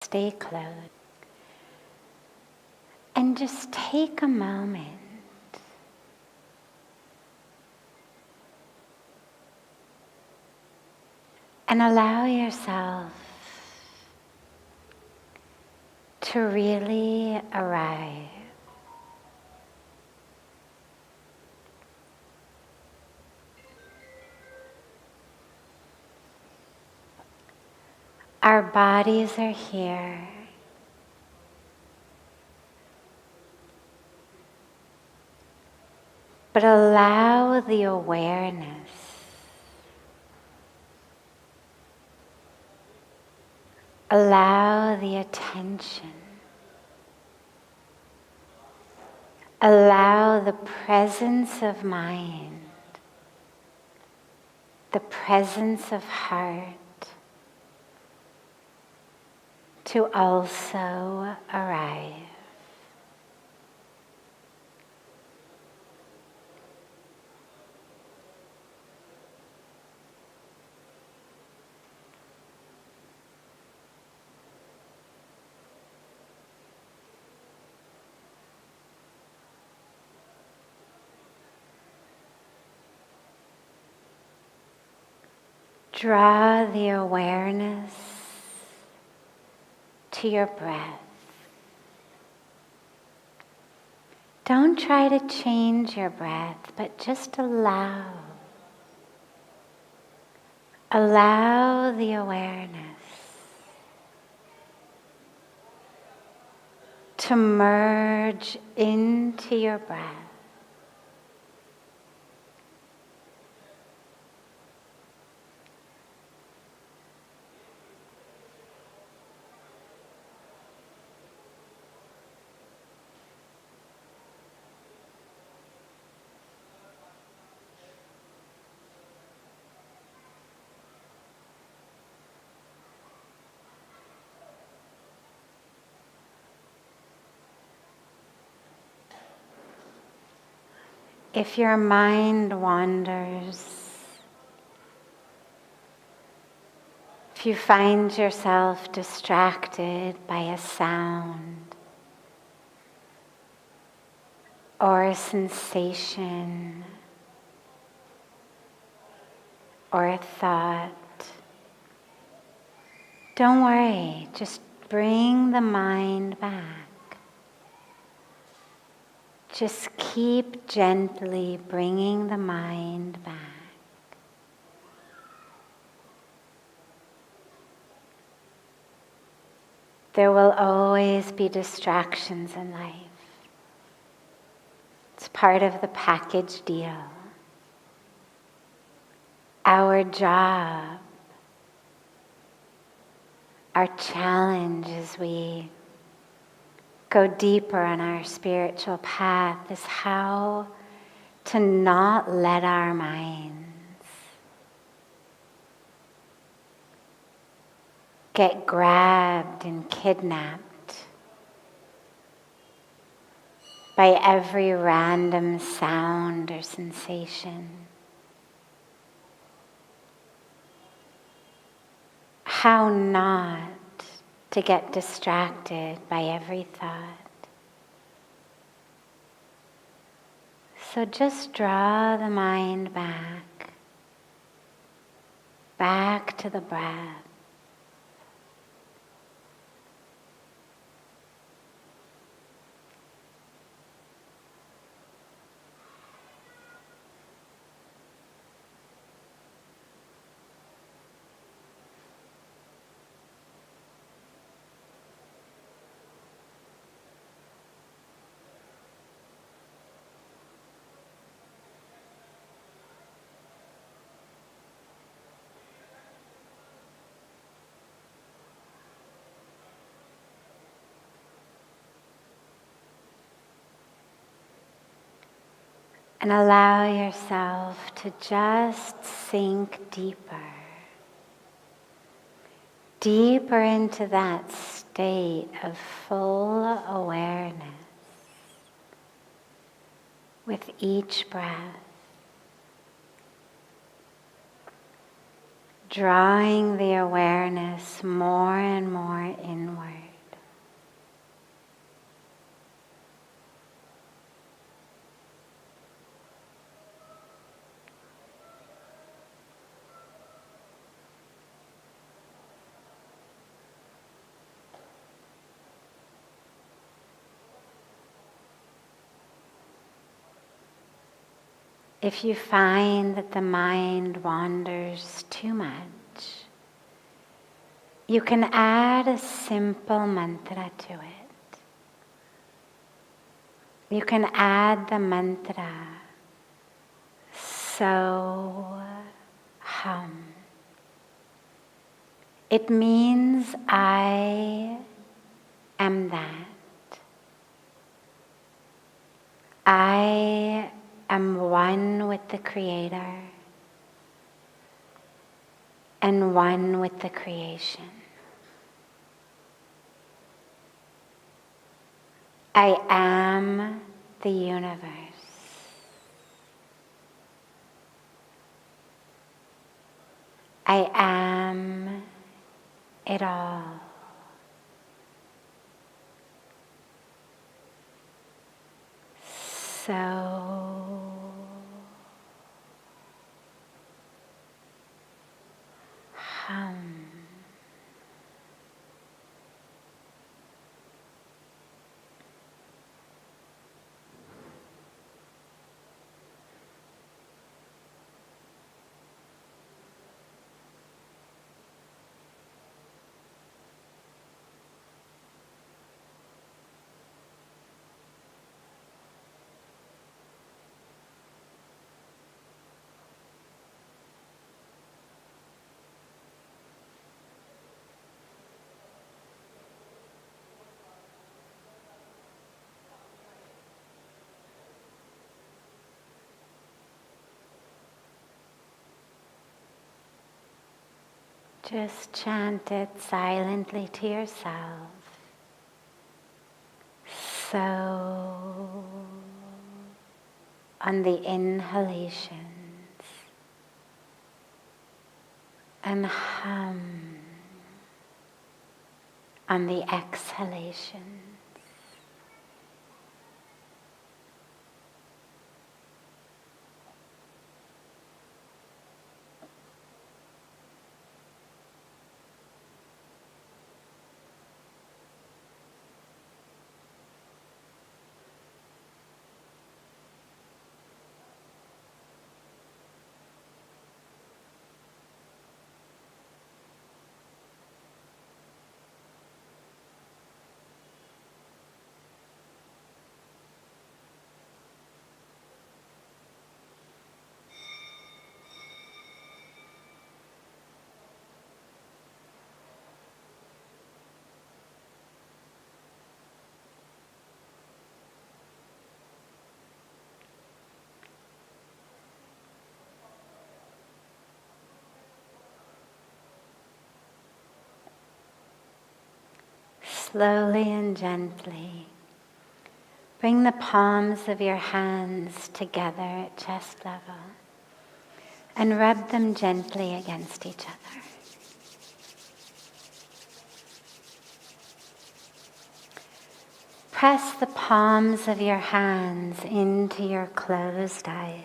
Stay closed. And just take a moment and allow yourself to really arrive. Our bodies are here. But allow the awareness allow the attention, allow the presence of mind, the presence of heart to also arrive. Draw the awareness to your breath. Don't try to change your breath, but just allow. Allow the awareness to merge into your breath. If your mind wanders, if you find yourself distracted by a sound or a sensation or a thought, don't worry, just bring the mind back. Just keep gently bringing the mind back. There will always be distractions in life. It's part of the package deal. Our job, our challenge as we go deeper on our spiritual path is how to not let our minds get grabbed and kidnapped by every random sound or sensation. How not to get distracted by every thought. So just draw the mind back to the breath. And allow yourself to just sink deeper into that state of full awareness with each breath. drawing the awareness more and more inward. If you find that the mind wanders too much, you can add a simple mantra to it. You can add the mantra, so hum. It means I am that. I am one with the Creator and one with the creation. I am the universe. I am it all. So hum. Just chant it silently to yourself. So, on the inhalations, and hum on the exhalations. Slowly and gently, bring the palms of your hands together at chest level and rub them gently against each other. Press the palms of your hands into your closed eyes.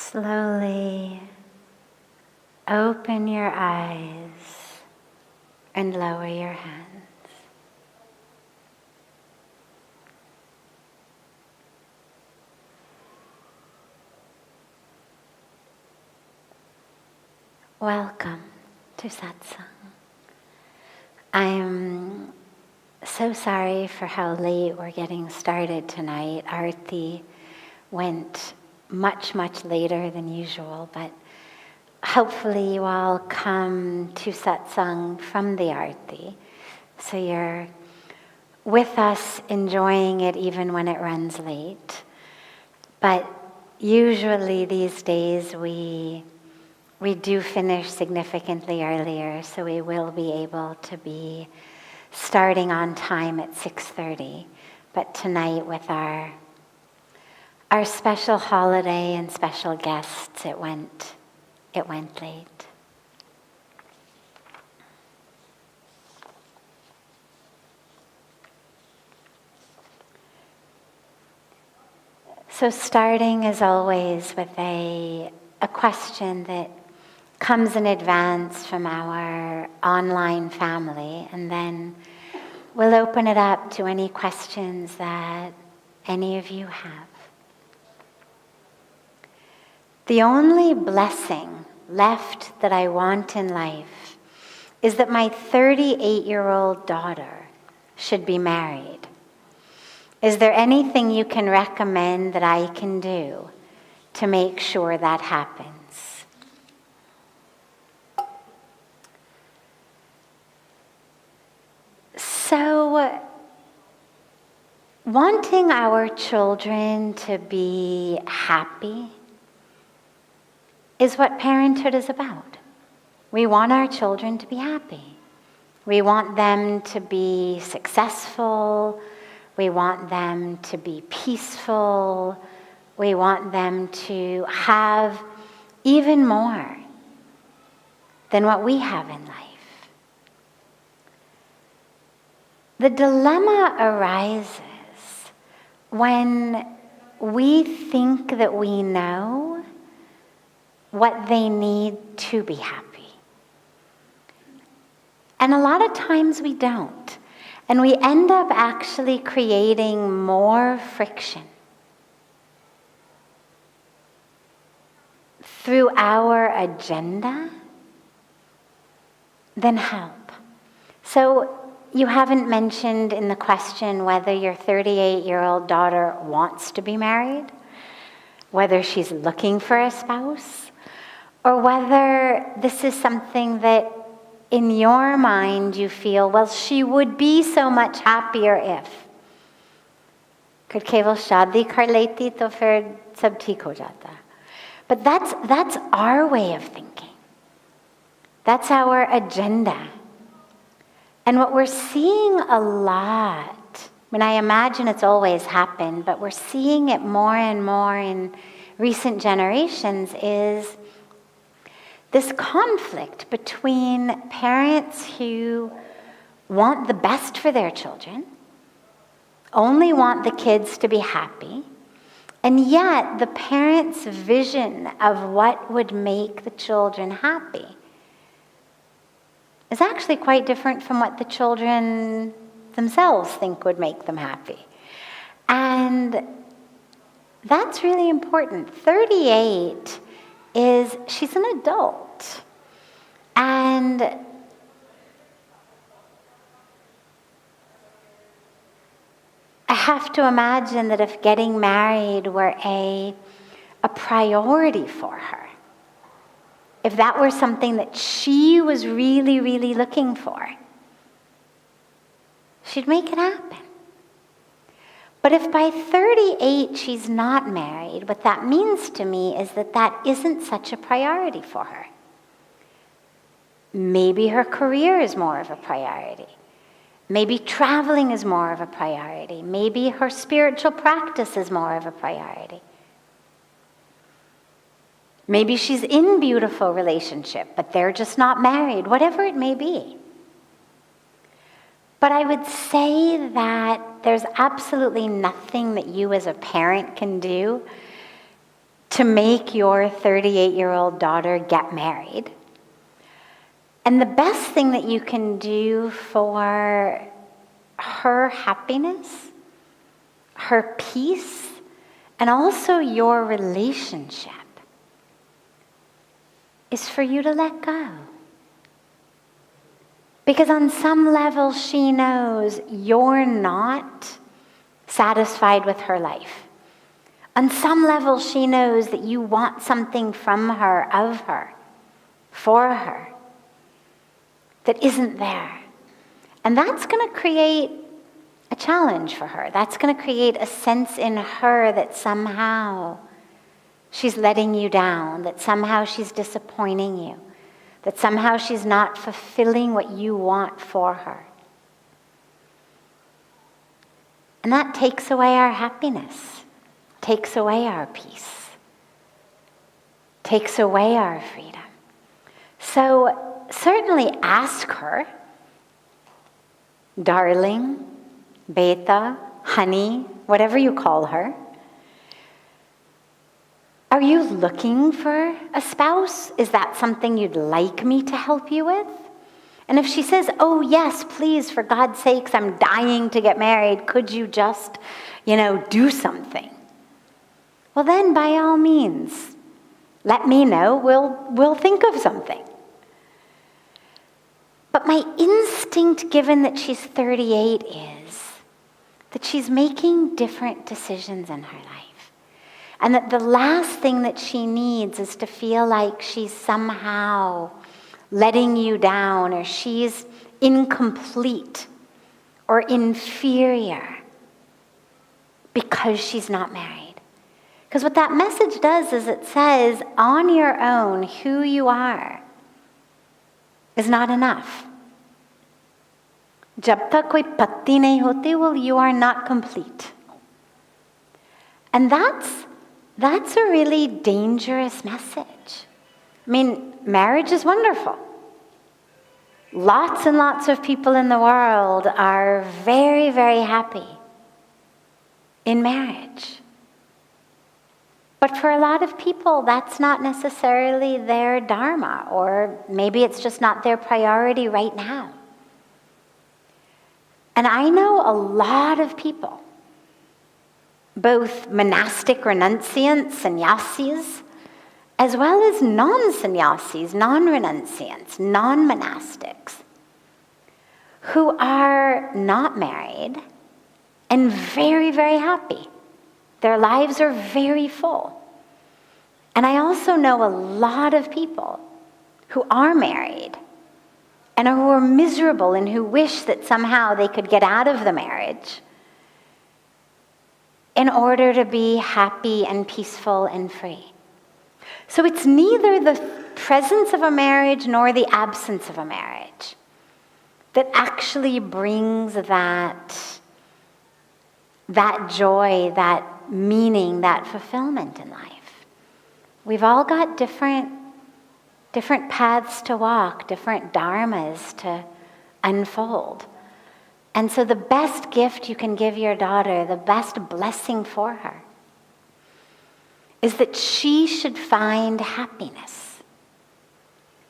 Slowly open your eyes and lower your hands. Welcome to Satsang. I am so sorry for how late we're getting started tonight. Arti went much later than usual, but hopefully you all come to Satsang from the Arti, so you're with us enjoying it even when it runs late. But usually these days we we do finish significantly earlier, so we will be able to be starting on time at 6:30. But tonight with our special holiday and special guests, it went late. So starting as always with a question that comes in advance from our online family, and then we'll open it up to any questions that any of you have. The only blessing left that I want in life is that my 38-year-old daughter should be married. Is there anything you can recommend that I can do to make sure that happens? So, wanting our children to be happy is what parenthood is about. We want our children to be happy. We want them to be successful. We want them to be peaceful. We want them to have even more than what we have in life. The dilemma arises when we think that we know what they need to be happy. And a lot of times we don't. And we end up actually creating more friction through our agenda than help. So you haven't mentioned in the question whether your 38-year-old daughter wants to be married, whether she's looking for a spouse, or whether this is something that in your mind you feel, well, she would be so much happier if. Could keval shadi kar leti to fir sab theek ho jata. But that's our way of thinking. That's our agenda. And what we're seeing a lot, I imagine it's always happened, but we're seeing it more and more in recent generations, is this conflict between parents who want the best for their children, only want the kids to be happy, and yet the parents' vision of what would make the children happy is actually quite different from what the children themselves think would make them happy. And that's really important. 38 she's an adult. And I have to imagine that if getting married were a priority for her, if that were something that she was really, really looking for, she'd make it happen. But if by 38 she's not married, what that means to me is that that isn't such a priority for her. Maybe her career is more of a priority. Maybe traveling is more of a priority. Maybe her spiritual practice is more of a priority. Maybe she's in beautiful relationship, but they're just not married, whatever it may be. But I would say that there's absolutely nothing that you as a parent can do to make your 38-year-old daughter get married. And the best thing that you can do for her happiness, her peace, and also your relationship is for you to let go. Because on some level she knows you're not satisfied with her life. On some level she knows that you want something from her, of her, for her, that isn't there. And that's going to create a challenge for her. That's going to create a sense in her that somehow she's letting you down, that somehow she's disappointing you, that somehow she's not fulfilling what you want for her. And that takes away our happiness, takes away our peace, takes away our freedom. So certainly ask her, darling, beta, honey, whatever you call her, are you looking for a spouse? Is that something you'd like me to help you with? And if she says, oh yes, please, for God's sakes, I'm dying to get married, could you just, do something? Well then, by all means, let me know, we'll think of something. But my instinct, given that she's 38, is that she's making different decisions in her life. And that the last thing that she needs is to feel like she's somehow letting you down, or she's incomplete or inferior because she's not married. Because what that message does is it says, on your own, who you are is not enough. Jab tak koi patti nahi hoti, well, you are not complete. And that's a really dangerous message. I mean, marriage is wonderful. Lots and lots of people in the world are very, very happy in marriage. But for a lot of people, that's not necessarily their dharma, or maybe it's just not their priority right now. And I know a lot of people, both monastic renunciants, sannyasis, as well as non-sannyasis, non-renunciants, non-monastics, who are not married and very, very happy. Their lives are very full. And I also know a lot of people who are married and who are miserable and who wish that somehow they could get out of the marriage in order to be happy and peaceful and free. So it's neither the presence of a marriage nor the absence of a marriage that actually brings that joy, that meaning, that fulfillment in life. We've all got different paths to walk, different dharmas to unfold. And so the best gift you can give your daughter, the best blessing for her, is that she should find happiness.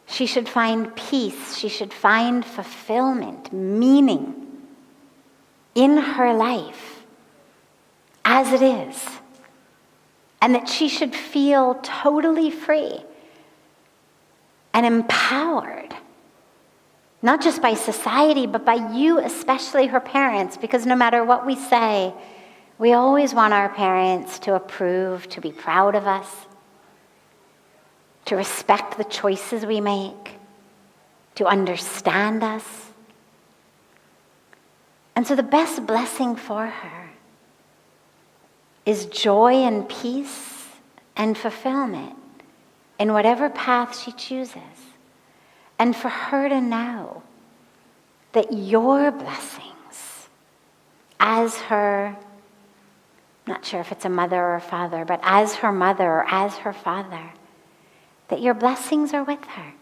She should find peace. She should find fulfillment, meaning in her life as it is. And that she should feel totally free and empowered, not just by society, but by you, especially her parents, because no matter what we say, we always want our parents to approve, to be proud of us, to respect the choices we make, to understand us. And so the best blessing for her is joy and peace and fulfillment in whatever path she chooses. And for her to know that your blessings as her, not sure if it's a mother or a father, but as her mother or as her father, that your blessings are with her.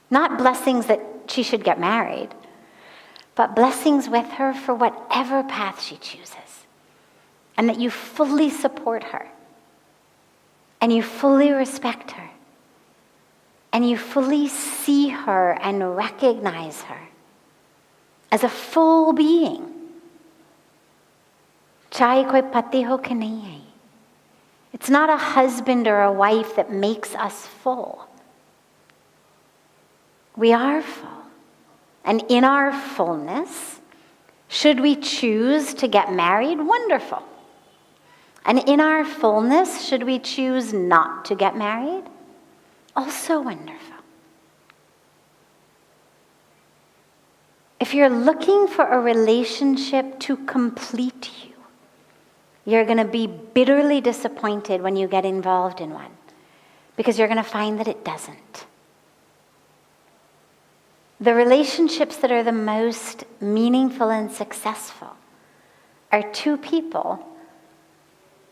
Not blessings that she should get married, but blessings with her for whatever path she chooses. And that you fully support her. And you fully respect her. And you fully see her and recognize her as a full being. Chahe koi pati ho ke nahi hai. It's not a husband or a wife that makes us full. We are full. And in our fullness, should we choose to get married, wonderful. And in our fullness, should we choose not to get married, also wonderful. If you're looking for a relationship to complete you, You're going to be bitterly disappointed when you get involved in one, because you're going to find that it doesn't. The relationships that are the most meaningful and successful are two people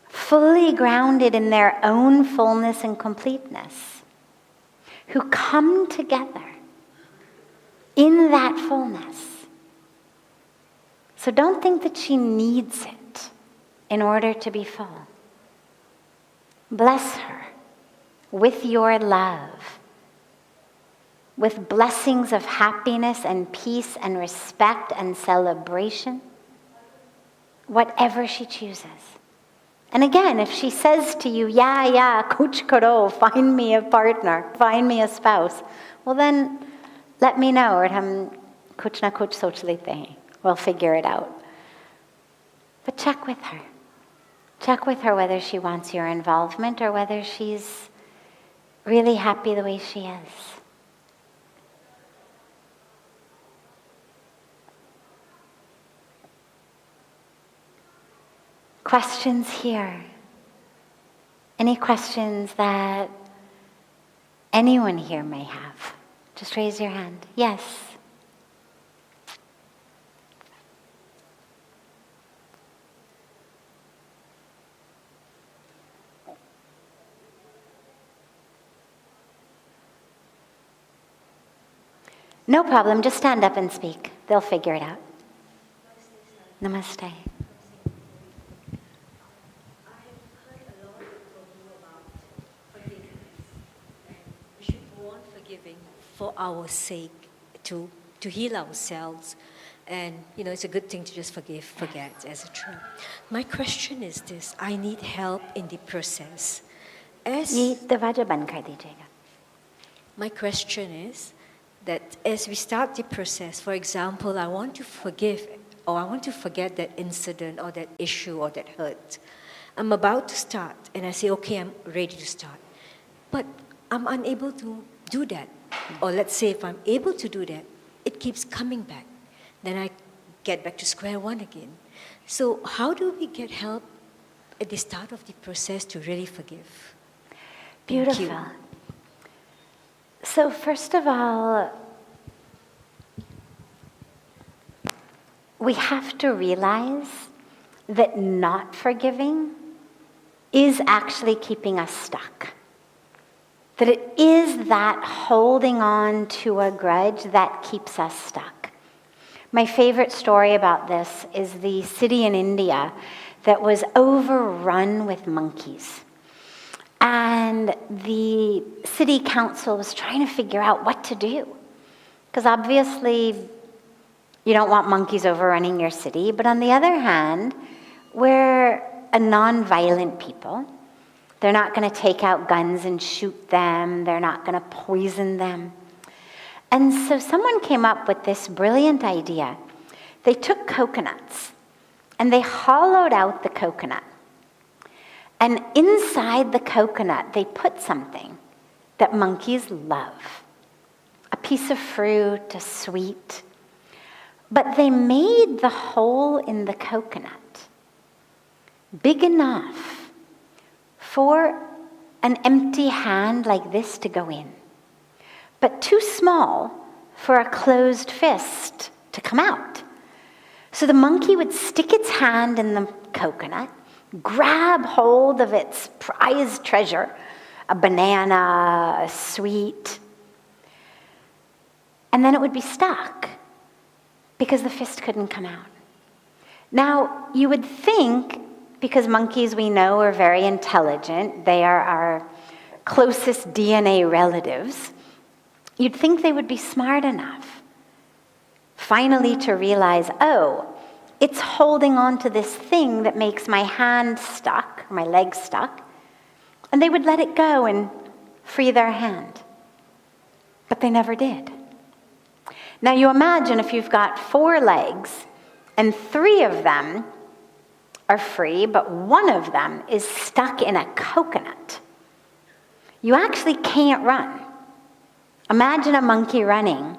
fully grounded in their own fullness and completeness, who come together in that fullness. So don't think that she needs it in order to be full. Bless her with your love, with blessings of happiness and peace and respect and celebration, whatever she chooses. And again, if she says to you, yeah, kuch karo, find me a partner, find me a spouse, well then, let me know, or hum kuch na kuch soch lete hain. We'll figure it out. But check with her. Check with her whether she wants your involvement or whether she's really happy the way she is. Questions here? Any questions that anyone here may have? Just raise your hand. Yes. No problem, just stand up and speak. They'll figure it out. Namaste. For our sake, to heal ourselves. And, it's a good thing to just forget, etc. My question is this: I need help in the process. My question is that as we start the process, for example, I want to forgive or I want to forget that incident or that issue or that hurt. I'm about to start and I say, okay, I'm ready to start. But I'm unable to do that. Or let's say if I'm able to do that, it keeps coming back. Then I get back to square one again. So how do we get help at the start of the process to really forgive? Beautiful. So first of all, we have to realize that not forgiving is actually keeping us stuck. That it is that holding on to a grudge that keeps us stuck. My favorite story about this is the city in India that was overrun with monkeys. And the city council was trying to figure out what to do. Because obviously, you don't want monkeys overrunning your city. But on the other hand, we're a non-violent people. They're not going to take out guns and shoot them. They're not going to poison them. And so someone came up with this brilliant idea. They took coconuts and they hollowed out the coconut. And inside the coconut, they put something that monkeys love. A piece of fruit, a sweet. But they made the hole in the coconut big enough for an empty hand like this to go in, but too small for a closed fist to come out. So the monkey would stick its hand in the coconut, grab hold of its prized treasure, a banana, a sweet, and then it would be stuck because the fist couldn't come out. Now, you would think, because monkeys we know are very intelligent, they are our closest DNA relatives, you'd think they would be smart enough finally to realize, oh, it's holding on to this thing that makes my hand stuck, my leg stuck, and they would let it go and free their hand. But they never did. Now you imagine if you've got 4 legs and 3 of them are free, but 1 of them is stuck in a coconut. You actually can't run. Imagine a monkey running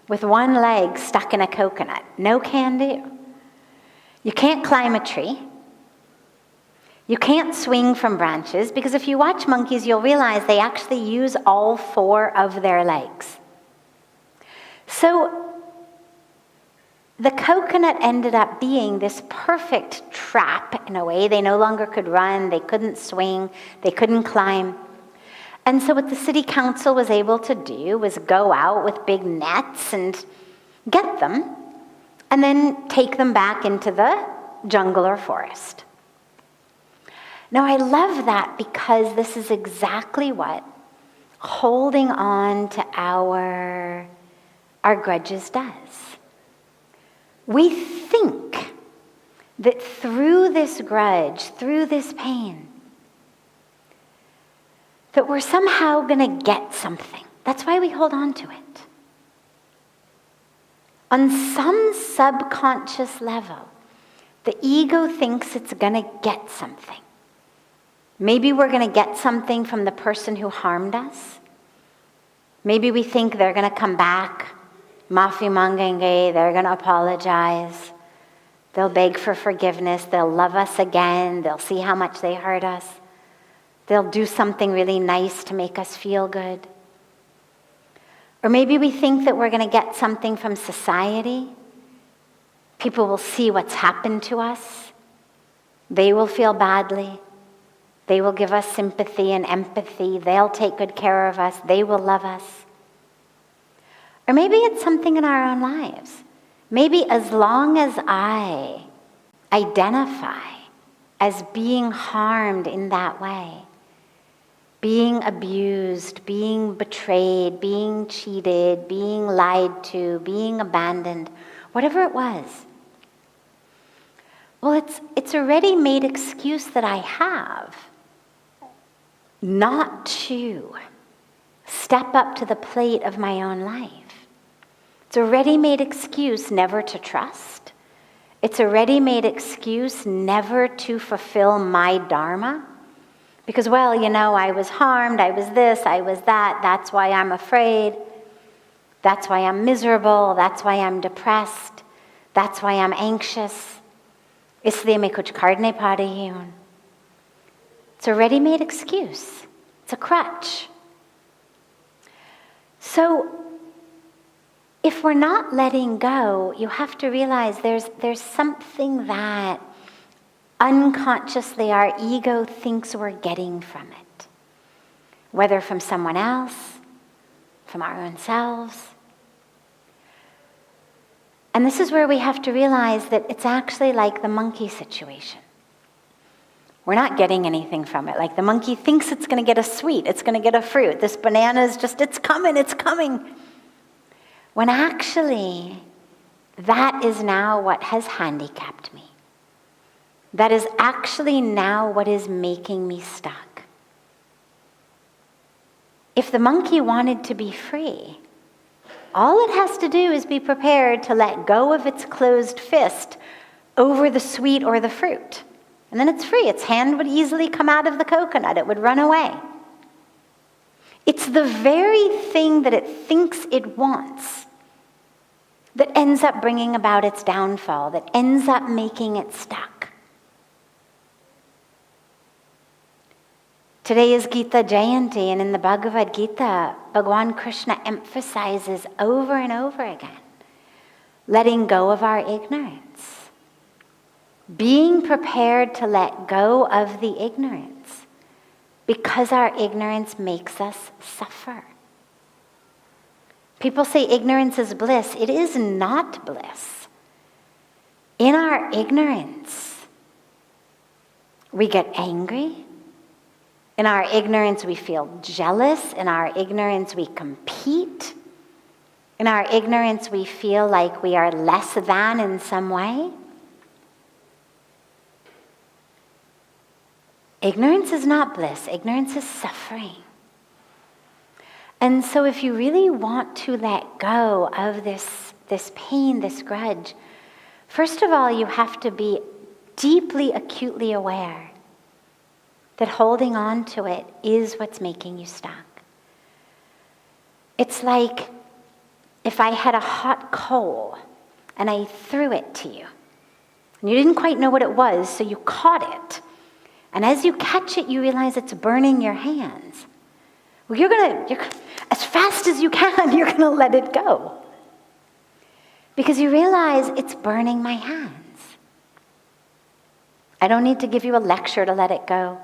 with 1 leg stuck in a coconut. No can do. You can't climb a tree. You can't swing from branches, because if you watch monkeys, you'll realize they actually use all 4 of their legs. So the coconut ended up being this perfect trap in a way. They no longer could run, they couldn't swing, they couldn't climb. And so what the city council was able to do was go out with big nets and get them, and then take them back into the jungle or forest. Now, I love that, because this is exactly what holding on to our grudges does. We think that through this grudge, through this pain, that we're somehow going to get something. That's why we hold on to it. On some subconscious level, the ego thinks it's going to get something. Maybe we're going to get something from the person who harmed us. Maybe we think they're going to come back, maafi mangenge, they're going to apologize. They'll beg for forgiveness. They'll love us again. They'll see how much they hurt us. They'll do something really nice to make us feel good. Or maybe we think that we're going to get something from society. People will see what's happened to us. They will feel badly. They will give us sympathy and empathy. They'll take good care of us. They will love us. Or maybe it's something in our own lives. Maybe as long as I identify as being harmed in that way, being abused, being betrayed, being cheated, being lied to, being abandoned, whatever it was, well, it's a ready-made excuse that I have not to step up to the plate of my own life. It's a ready-made excuse never to trust. It's a ready-made excuse never to fulfill my dharma. Because, well, I was harmed, I was this, I was that, that's why I'm afraid, that's why I'm miserable, that's why I'm depressed, that's why I'm anxious. इसलिए मैं कुछ कर नहीं पा रही हूँ. It's a ready-made excuse. It's a crutch. So, if we're not letting go, you have to realize there's something that unconsciously our ego thinks we're getting from it. Whether from someone else, from our own selves. And this is where we have to realize that it's actually like the monkey situation. We're not getting anything from it. Like the monkey thinks it's going to get a sweet, it's going to get a fruit. This banana is just, it's coming. When actually, that is now what has handicapped me. That is actually now what is making me stuck. If the monkey wanted to be free, all it has to do is be prepared to let go of its closed fist over the sweet or the fruit. And then it's free. Its hand would easily come out of the coconut. It would run away. It's the very thing that it thinks it wants that ends up bringing about its downfall, that ends up making it stuck. Today is Gita Jayanti, and in the Bhagavad Gita, Bhagavan Krishna emphasizes over and over again letting go of our ignorance. Being prepared to let go of the ignorance, because our ignorance makes us suffer. People say ignorance is bliss. It is not bliss. In our ignorance, we get angry. In our ignorance, we feel jealous. In our ignorance, we compete. In our ignorance, we feel like we are less than in some way. Ignorance is not bliss. Ignorance is suffering. And so if you really want to let go of this pain, this grudge, first of all, you have to be deeply, acutely aware that holding on to it is what's making you stuck. It's like if I had a hot coal and I threw it to you, and you didn't quite know what it was, so you caught it, And as you catch it, you realize it's burning your hands. Well, you're as fast as you can, you're going to let it go. Because you realize it's burning my hands. I don't need to give you a lecture to let it go.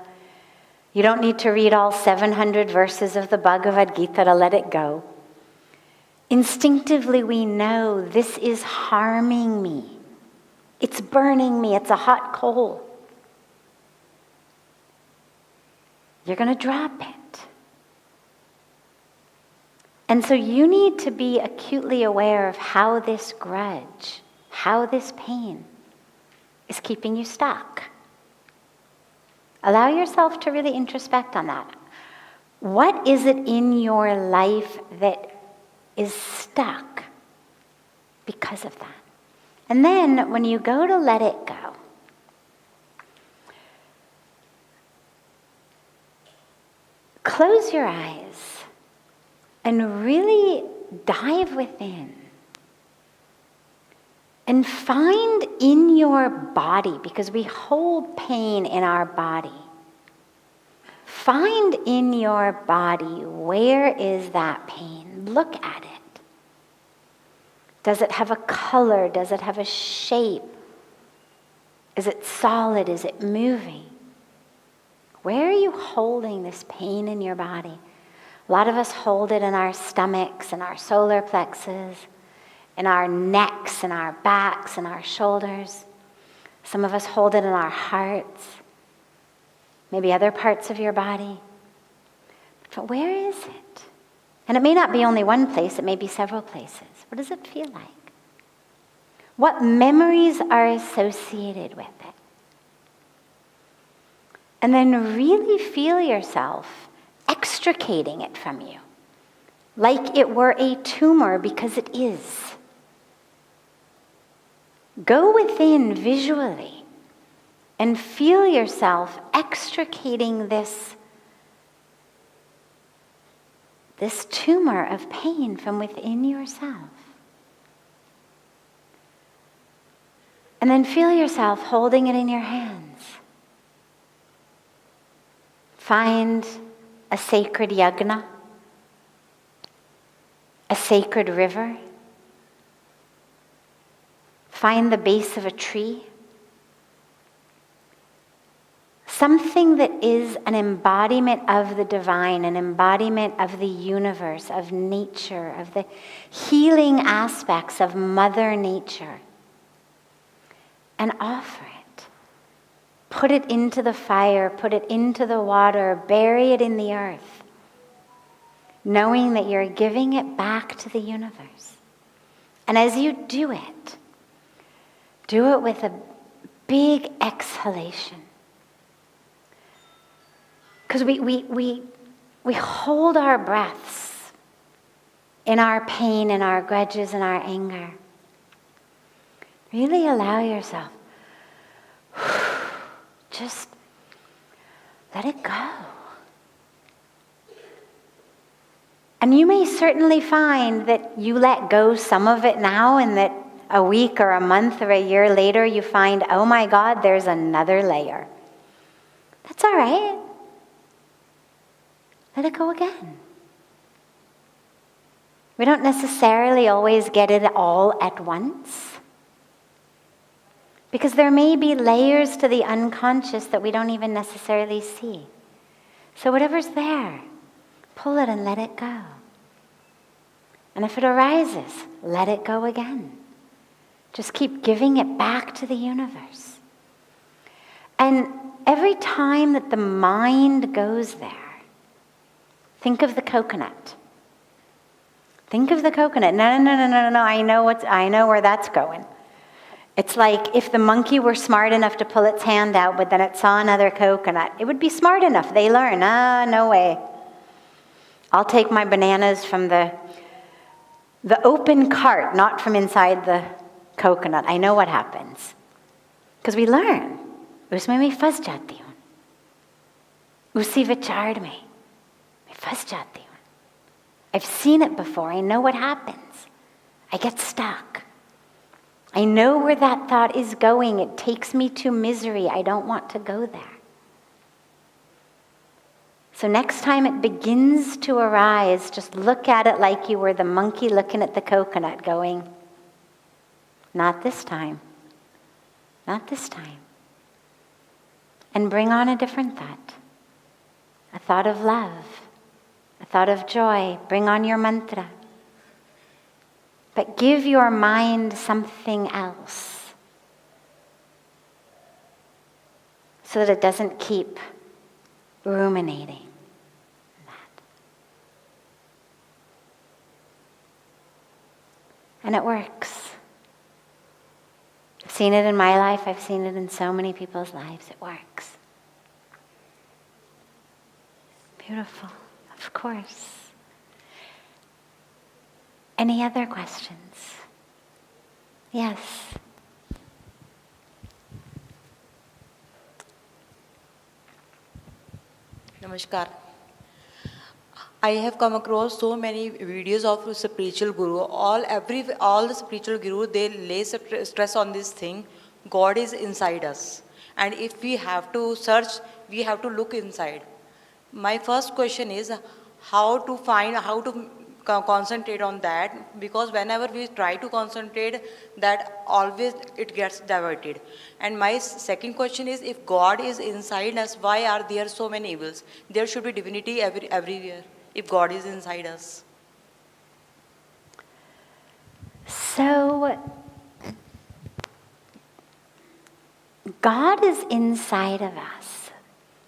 You don't need to read all 700 verses of the Bhagavad Gita to let it go. Instinctively, we know this is harming me. It's burning me. It's a hot coal. You're going to drop it. And so you need to be acutely aware of how this grudge, how this pain is keeping you stuck. Allow yourself to really introspect on that. What is it in your life that is stuck because of that? And then when you go to let it go, close your eyes and really dive within and find in your body, because we hold pain in our body. Find in your body, where is that pain? Look at it. Does it have a color? Does it have a shape? Is it solid? Is it moving? Where are you holding this pain in your body? A lot of us hold it in our stomachs, in our solar plexus, in our necks, in our backs, in our shoulders. Some of us hold it in our hearts, maybe other parts of your body. But where is it? And it may not be only one place, it may be several places. What does it feel like? What memories are associated with it? And then really feel yourself extricating it from you, like it were a tumor, because it is. Go within visually and feel yourself extricating this tumor of pain from within yourself. And then feel yourself holding it in your hands. Find a sacred yagna, a sacred river. Find the base of a tree. Something that is an embodiment of the divine, an embodiment of the universe, of nature, of the healing aspects of Mother Nature. And offer it. Put it into the fire, put it into the water, bury it in the earth, knowing that you're giving it back to the universe. And as you do it with a big exhalation. Because we hold our breaths in our pain, in our grudges, in our anger. Really allow yourself, just let it go. And you may certainly find that you let go some of it now, and that a week or a month or a year later you find, oh my God, there's another layer. That's all right. Let it go again. We don't necessarily always get it all at once. Because there may be layers to the unconscious that we don't even necessarily see. So whatever's there, pull it and let it go. And if it arises, let it go again. Just keep giving it back to the universe. And every time that the mind goes there, think of the coconut. Think of the coconut. No, I know where that's going. It's like if the monkey were smart enough to pull its hand out, but then it saw another coconut. It would be smart enough. They learn. No way. I'll take my bananas from the open cart, not from inside the coconut. I know what happens. Because we learn. Usme mein fas jati hun. Usi vichar mein fas jati hun. I've seen it before. I know what happens. I get stuck. I know where that thought is going. It takes me to misery. I don't want to go there. So next time it begins to arise, just look at it like you were the monkey looking at the coconut going, not this time, not this time. And bring on a different thought, a thought of love, a thought of joy. Bring on your mantra. But give your mind something else so that it doesn't keep ruminating that. And it works. I've seen it in my life. I've seen it in so many people's lives. It works. Beautiful. Of course. Any other questions? Yes. Namaskar. I have come across so many videos of spiritual guru. All the spiritual guru, they lay stress on this thing. God is inside us, and if we have to search, we have to look inside. My first question is how to concentrate on that, because whenever we try to concentrate, that always it gets diverted. And my second question is, if God is inside us, why are there so many evils? There should be divinity everywhere if God is inside us. So God is inside of us.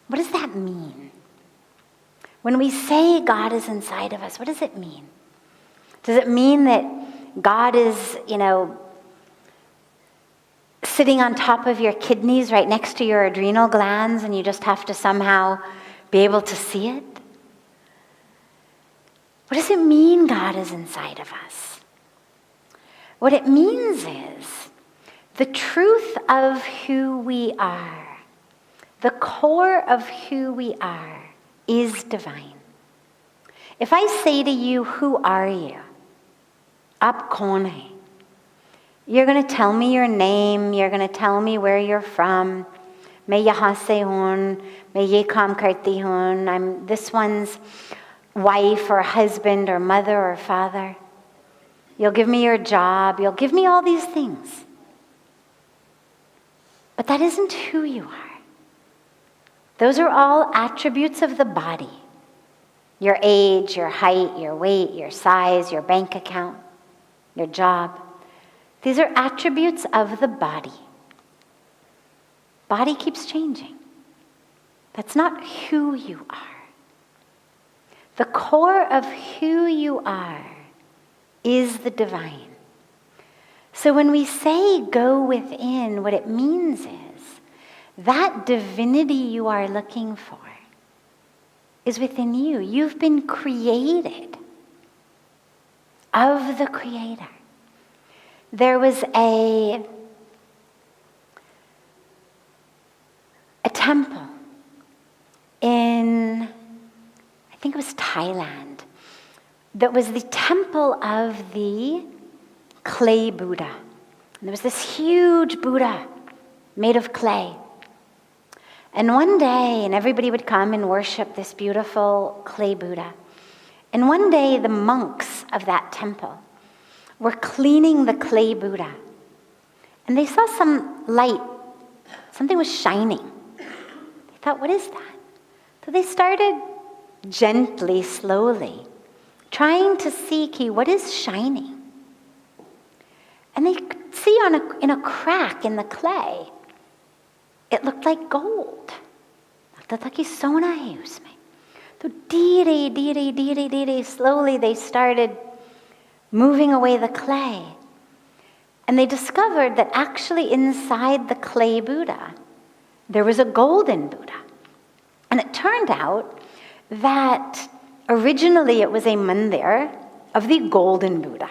What does that mean? When we say God is inside of us, what does it mean? Does it mean that God is, sitting on top of your kidneys right next to your adrenal glands and you just have to somehow be able to see it? What does it mean God is inside of us? What it means is the truth of who we are, the core of who we are, is divine. If I say to you, who are you? Aap kaun hai? You're going to tell me your name, you're going to tell me where you're from. Main yahan se hoon, main ye kaam karti hoon, I'm this one's wife or husband or mother or father. You'll give me your job, you'll give me all these things. But that isn't who you are. Those are all attributes of the body. Your age, your height, your weight, your size, your bank account, your job. These are attributes of the body. Body keeps changing. That's not who you are. The core of who you are is the divine. So when we say go within, what it means is that divinity you are looking for is within you. You've been created of the Creator. There was a temple in, I think it was Thailand, that was the temple of the clay Buddha. And there was this huge Buddha made of clay. And one day, and everybody would come and worship this beautiful clay Buddha. And one day, the monks of that temple were cleaning the clay Buddha. And they saw some light. Something was shining. They thought, what is that? So they started gently, slowly, trying to see, what is shining? And they could see in a crack in the clay, it looked like gold. So slowly they started moving away the clay. And they discovered that actually inside the clay Buddha, there was a golden Buddha. And it turned out that originally it was a mandir of the golden Buddha.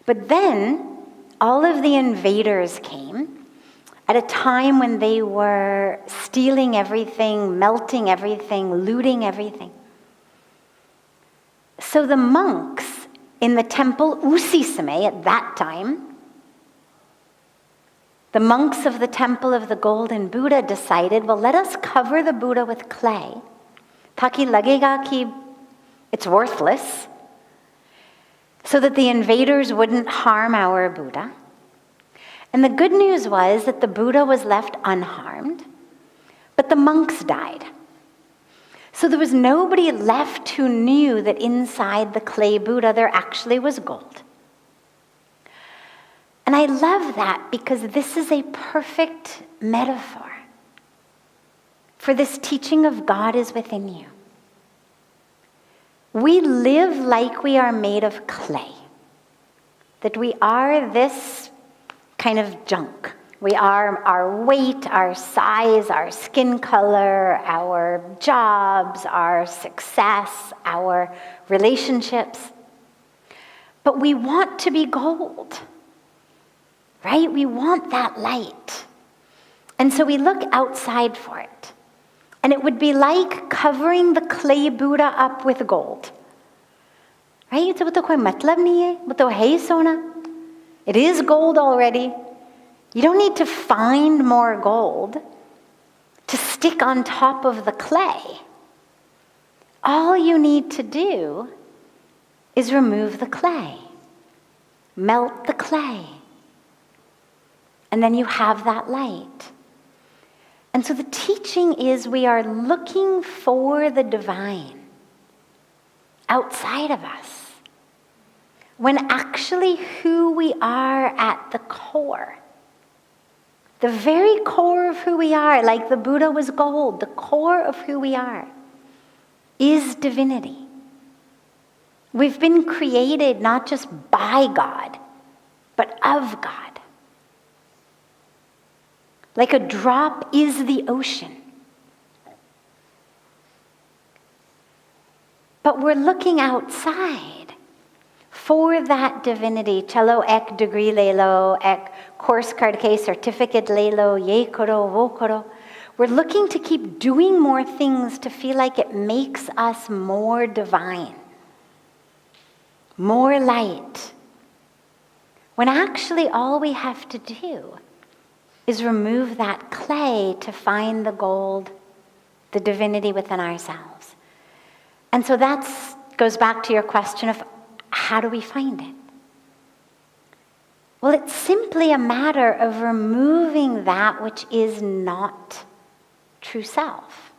But then all of the invaders came at a time when they were stealing everything, melting everything, looting everything. So the monks in the temple Usi Samay at that time, the monks of the temple of the golden Buddha decided, well, let us cover the Buddha with clay, ताकि लगेगा कि it's worthless, so that the invaders wouldn't harm our Buddha. And the good news was that the Buddha was left unharmed, but the monks died. So there was nobody left who knew that inside the clay Buddha there actually was gold. And I love that because this is a perfect metaphor for this teaching of God is within you. We live like we are made of clay, that we are this kind of junk. We are our weight, our size, our skin color, our jobs, our success, our relationships. But we want to be gold, right? We want that light. And so we look outside for it. And it would be like covering the clay Buddha up with gold. Right? So, koi matlab nahi hai. Wo to hai sona. It is gold already. You don't need to find more gold to stick on top of the clay. All you need to do is remove the clay. Melt the clay. And then you have that light. And so the teaching is we are looking for the divine outside of us, when actually who we are at the core, the very core of who we are, like the Buddha was gold, the core of who we are is divinity. We've been created not just by God, but of God. Like a drop is the ocean. But we're looking outside for that divinity. Chalo ek degree le lo, ek course card ke certificate le lo, ye karo, wo karo. We're looking to keep doing more things to feel like it makes us more divine, more light. When actually all we have to do is remove that clay to find the gold, the divinity within ourselves. And so that goes back to your question of how do we find it? Well, it's simply a matter of removing that which is not true self.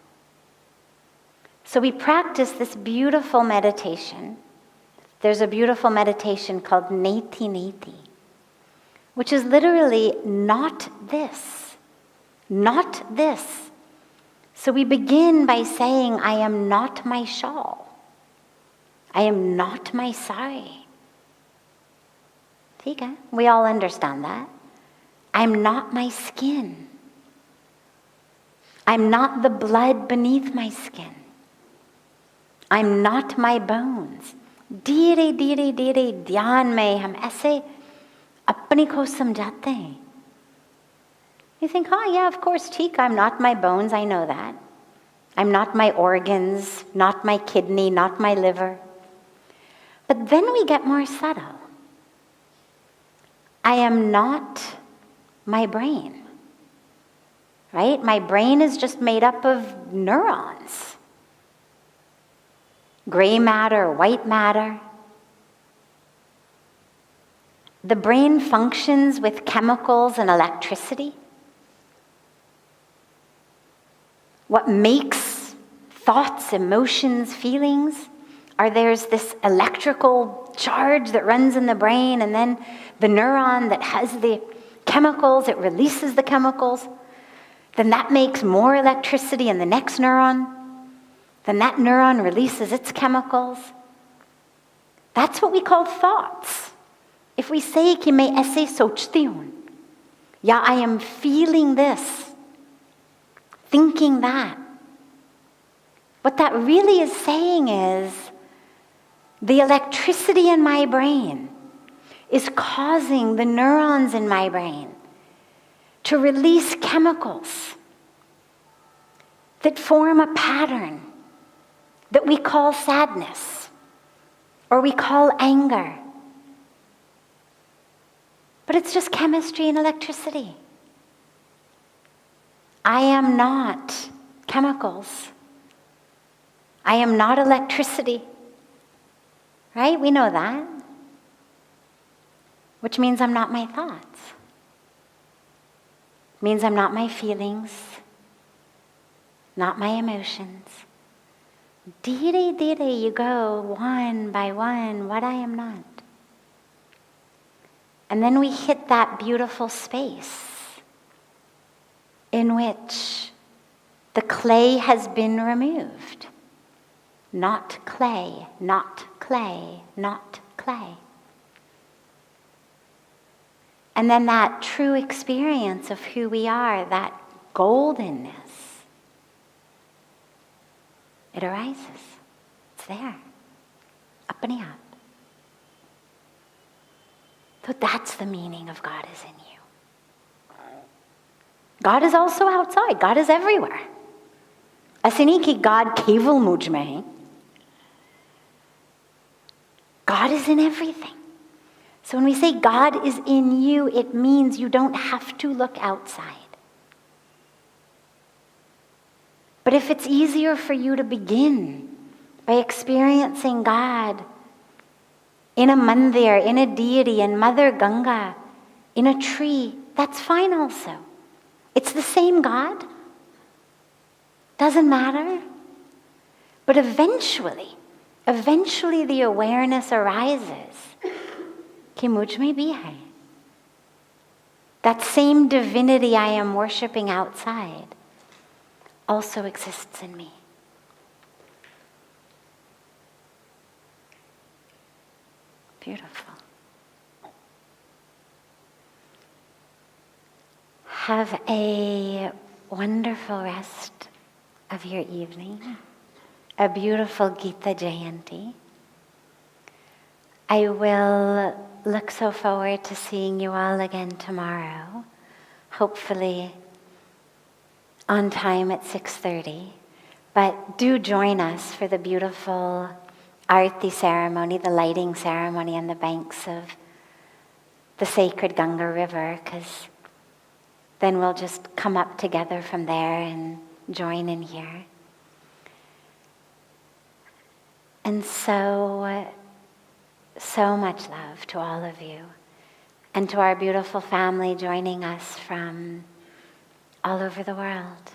So we practice this beautiful meditation. There's a beautiful meditation called Neti Neti, which is literally not this, not this. So we begin by saying, I am not my shawl. I am not my sari. Okay, we all understand that. I'm not my skin. I'm not the blood beneath my skin. I'm not my bones. धीरे धीरे धीरे ध्यान में हम ऐसे अपने को समझाते हैं. You think, oh yeah, of course, ठीक, I'm not my bones, I know that. I'm not my organs, not my kidney, not my liver. But then we get more subtle. I am not my brain, right? My brain is just made up of neurons. Gray matter, white matter. The brain functions with chemicals and electricity. What makes thoughts, emotions, feelings are there's this electrical charge that runs in the brain, and then the neuron that has the chemicals, it releases the chemicals. Then that makes more electricity in the next neuron. Then that neuron releases its chemicals. That's what we call thoughts. If we say कि मैं ऐसे सोचती हूँ, या I am feeling this, thinking that, what that really is saying is the electricity in my brain is causing the neurons in my brain to release chemicals that form a pattern that we call sadness or we call anger. But it's just chemistry and electricity. I am not chemicals. I am not electricity. Right? We know that. Which means I'm not my thoughts. Means I'm not my feelings, not my emotions. Dire, you go one by one, what I am not. And then we hit that beautiful space in which the clay has been removed. Not clay, not clay, not clay. And then that true experience of who we are, that goldenness, it arises. It's there, up and up. So that's the meaning of God is in you. God is also outside. God is everywhere. Asini ki God keval mujh mein hai. God is in everything. So when we say God is in you, it means you don't have to look outside. But if it's easier for you to begin by experiencing God in a mandir, in a deity, in Mother Ganga, in a tree, that's fine also. It's the same God. Doesn't matter. But eventually the awareness arises. Ki mujh mein bhi hai. That same divinity I am worshiping outside also exists in me. Beautiful. Have a wonderful rest of your evening. A beautiful Gita Jayanti. I will look so forward to seeing you all again tomorrow, hopefully on time at 6:30. But do join us for the beautiful Arti ceremony, the lighting ceremony on the banks of the sacred Ganga River, because then we'll just come up together from there and join in here. And so much love to all of you and to our beautiful family joining us from all over the world.